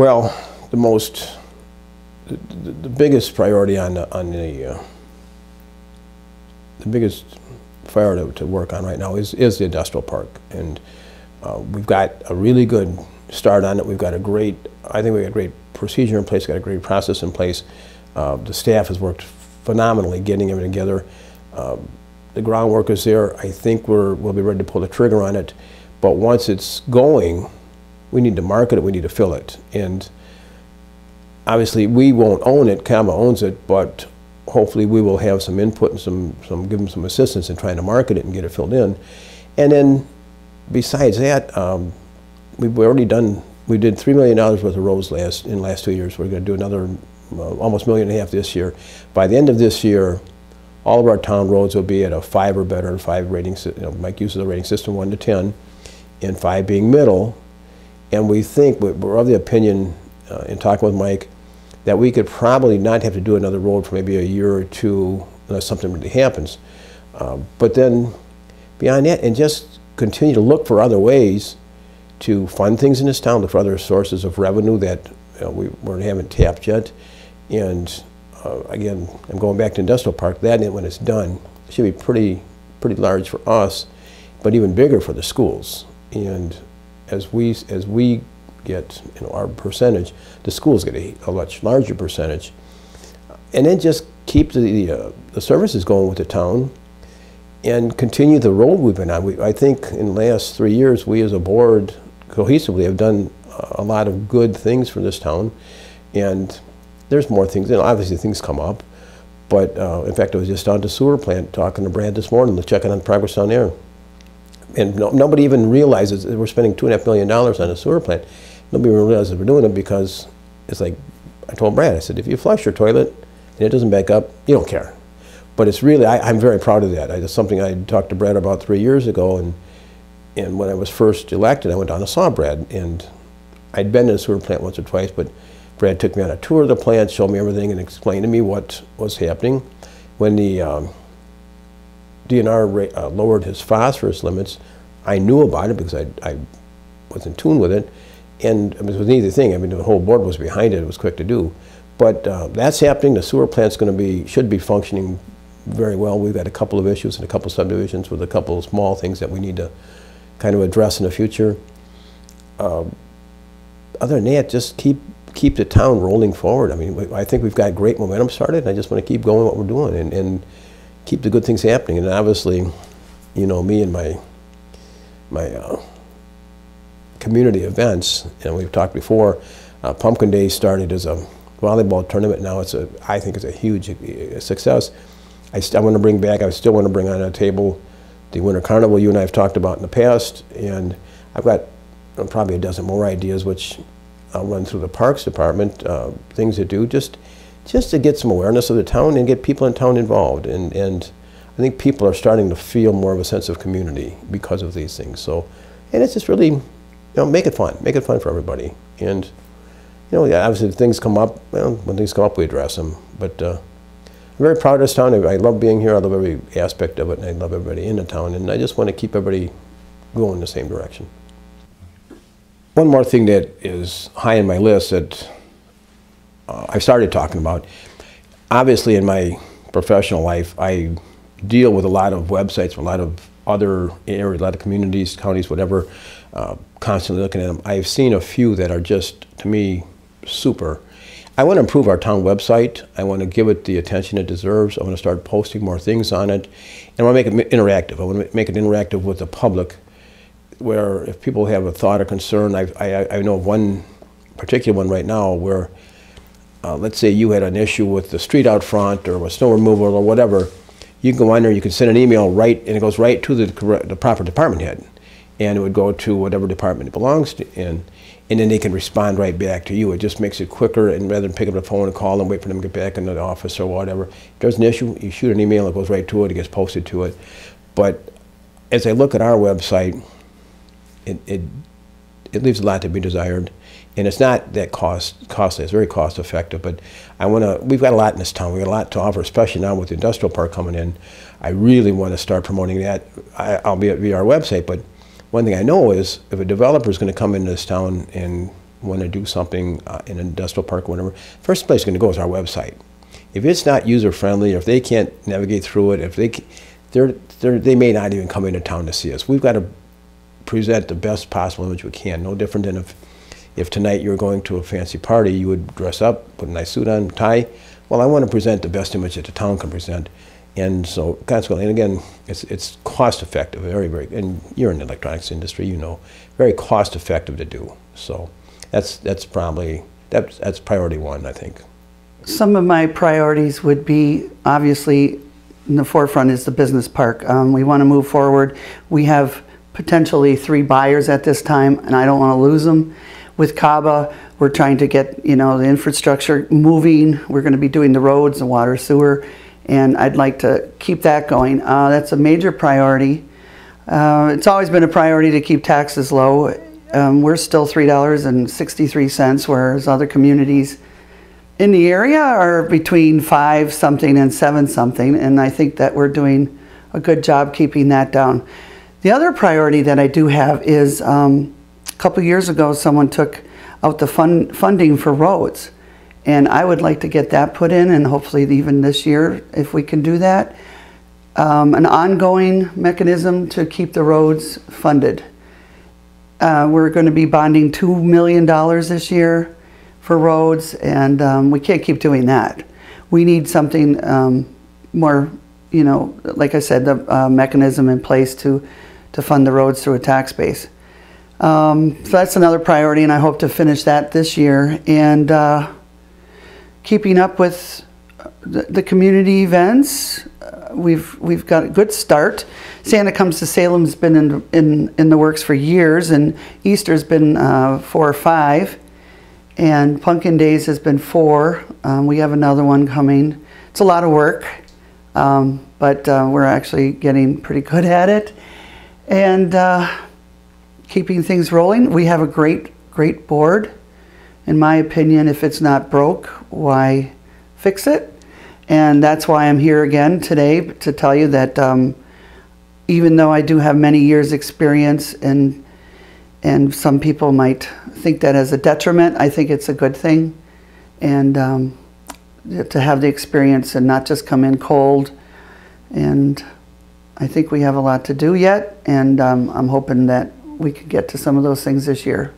Well, the biggest priority the biggest priority to work on right now is the industrial park, and we've got a really good start on it. We've got I think we've got a great procedure in place, got a great process in place. The staff has worked phenomenally getting everything together. The groundwork is there. I think we'll be ready to pull the trigger on it. But once it's going, we need to market it, we need to fill it. And obviously we won't own it, CAMA owns it, but hopefully we will have some input and give them some assistance in trying to market it and get it filled in. And then besides that, we did $3 million worth of roads in the last 2 years. We're going to do another almost $1.5 million this year. By the end of this year, all of our town roads will be at a 5 or better, 5 rating. Mike uses a rating system 1 to 10, and 5 being middle. And we think we're of the opinion, in talking with Mike, that we could probably not have to do another road for maybe a year or two unless something really happens. But then beyond that, and just continue to look for other ways to fund things in this town, look for other sources of revenue that we haven't tapped yet. And again, I'm going back to industrial park. That, when it's done, should be pretty large for us, but even bigger for the schools. And as we get our percentage, the schools get a much larger percentage. And then just keep the services going with the town and continue the road we've been on. I think in the last 3 years, we as a board cohesively have done a lot of good things for this town. And there's more things, obviously things come up, but in fact I was just down to the sewer plant talking to Brad this morning, checking on the progress down there. And nobody even realizes that we're spending $2.5 million on a sewer plant. Nobody even realizes we're doing it because it's like, I told Brad, I said, if you flush your toilet and it doesn't back up, you don't care. But it's really, I'm very proud of that. It's something I talked to Brad about 3 years ago, and when I was first elected, I went down and saw Brad, and I'd been in a sewer plant once or twice, but Brad took me on a tour of the plant, showed me everything, and explained to me what was happening. When the DNR lowered his phosphorus limits, I knew about it because I was in tune with it, and it was an easy thing. I mean, the whole board was behind it. It was quick to do. But that's happening. The sewer plant's should be functioning very well. We've got a couple of issues and a couple of subdivisions with a couple of small things that we need to kind of address in the future. Other than that, just keep the town rolling forward. I mean, I think we've got great momentum started, and I just want to keep going what we're doing and keep the good things happening. And obviously, me and my community events, and we've talked before, Pumpkin Day started as a volleyball tournament. Now I think it's a huge success. I still want to bring on a table the Winter Carnival you and I have talked about in the past, and I've got probably a dozen more ideas which I'll run through the Parks Department, things to do just to get some awareness of the town and get people in town involved. And I think people are starting to feel more of a sense of community because of these things. So, and it's just really, make it fun for everybody. And obviously if things come up, well, when things come up we address them. But I'm very proud of this town. I love being here. I love every aspect of it, and I love everybody in the town. And I just want to keep everybody going in the same direction. One more thing that is high on my list that I started talking about, obviously in my professional life, I deal with a lot of websites from a lot of other areas, a lot of communities, counties, whatever, constantly looking at them. I've seen a few that are just, to me, super. I want to improve our town website. I want to give it the attention it deserves. I want to start posting more things on it. And I want to make it interactive. I want to make it interactive with the public, where if people have a thought or concern, I know of one particular one right now where, let's say you had an issue with the street out front or with snow removal or whatever, you can go on there, you can send an email and it goes right to the proper department head. And it would go to whatever department it belongs to, and then they can respond right back to you. It just makes it quicker, and rather than pick up the phone and call and wait for them to get back into the office or whatever. If there's an issue, you shoot an email, it goes right to it, it gets posted to it. But as I look at our website, it leaves a lot to be desired, and it's not that costly. It's very cost effective. But we've got a lot in this town. We've got a lot to offer, especially now with the industrial park coming in. I really want to start promoting that, albeit via our website. But one thing I know is if a developer is going to come into this town and want to do something in an industrial park or whatever, first place going to go is our website. If it's not user-friendly, or if they can't navigate through it, if they may not even come into town to see us. We've got to present the best possible image we can. No different than if tonight you're going to a fancy party, you would dress up, put a nice suit on, tie. Well, I want to present the best image that the town can present. And so, consequently, and again, it's cost-effective, very, very, and you're in the electronics industry, you know, very cost-effective to do. So that's probably, that's priority one, I think. Some of my priorities would be, obviously, in the forefront is the business park. We want to move forward. We have potentially 3 buyers at this time, and I don't want to lose them. With CABA, we're trying to get, you know, the infrastructure moving. We're going to be doing the roads, the water, sewer, and I'd like to keep that going. That's a major priority. It's always been a priority to keep taxes low. We're still $3.63, whereas other communities in the area are between 5 something and 7 something, and I think that we're doing a good job keeping that down. The other priority that I do have is a couple years ago someone took out the funding for roads, and I would like to get that put in, and hopefully even this year if we can do that. An ongoing mechanism to keep the roads funded. We're going to be bonding $2 million this year for roads, and we can't keep doing that. We need something more, you know, like I said, the mechanism in place to fund the roads through a tax base. So that's another priority, and I hope to finish that this year. And keeping up with the community events, we've got a good start. Santa Comes to Salem's been in the works for years, and Easter's been 4 or 5, and Pumpkin Days has been 4. We have another one coming. It's a lot of work, but we're actually getting pretty good at it, and keeping things rolling. We have a great board. In my opinion, if it's not broke, why fix it? And that's why I'm here again today, to tell you that even though I do have many years experience, and some people might think that as a detriment, I think it's a good thing. And to have the experience and not just come in cold. And I think we have a lot to do yet, and I'm hoping that we could get to some of those things this year.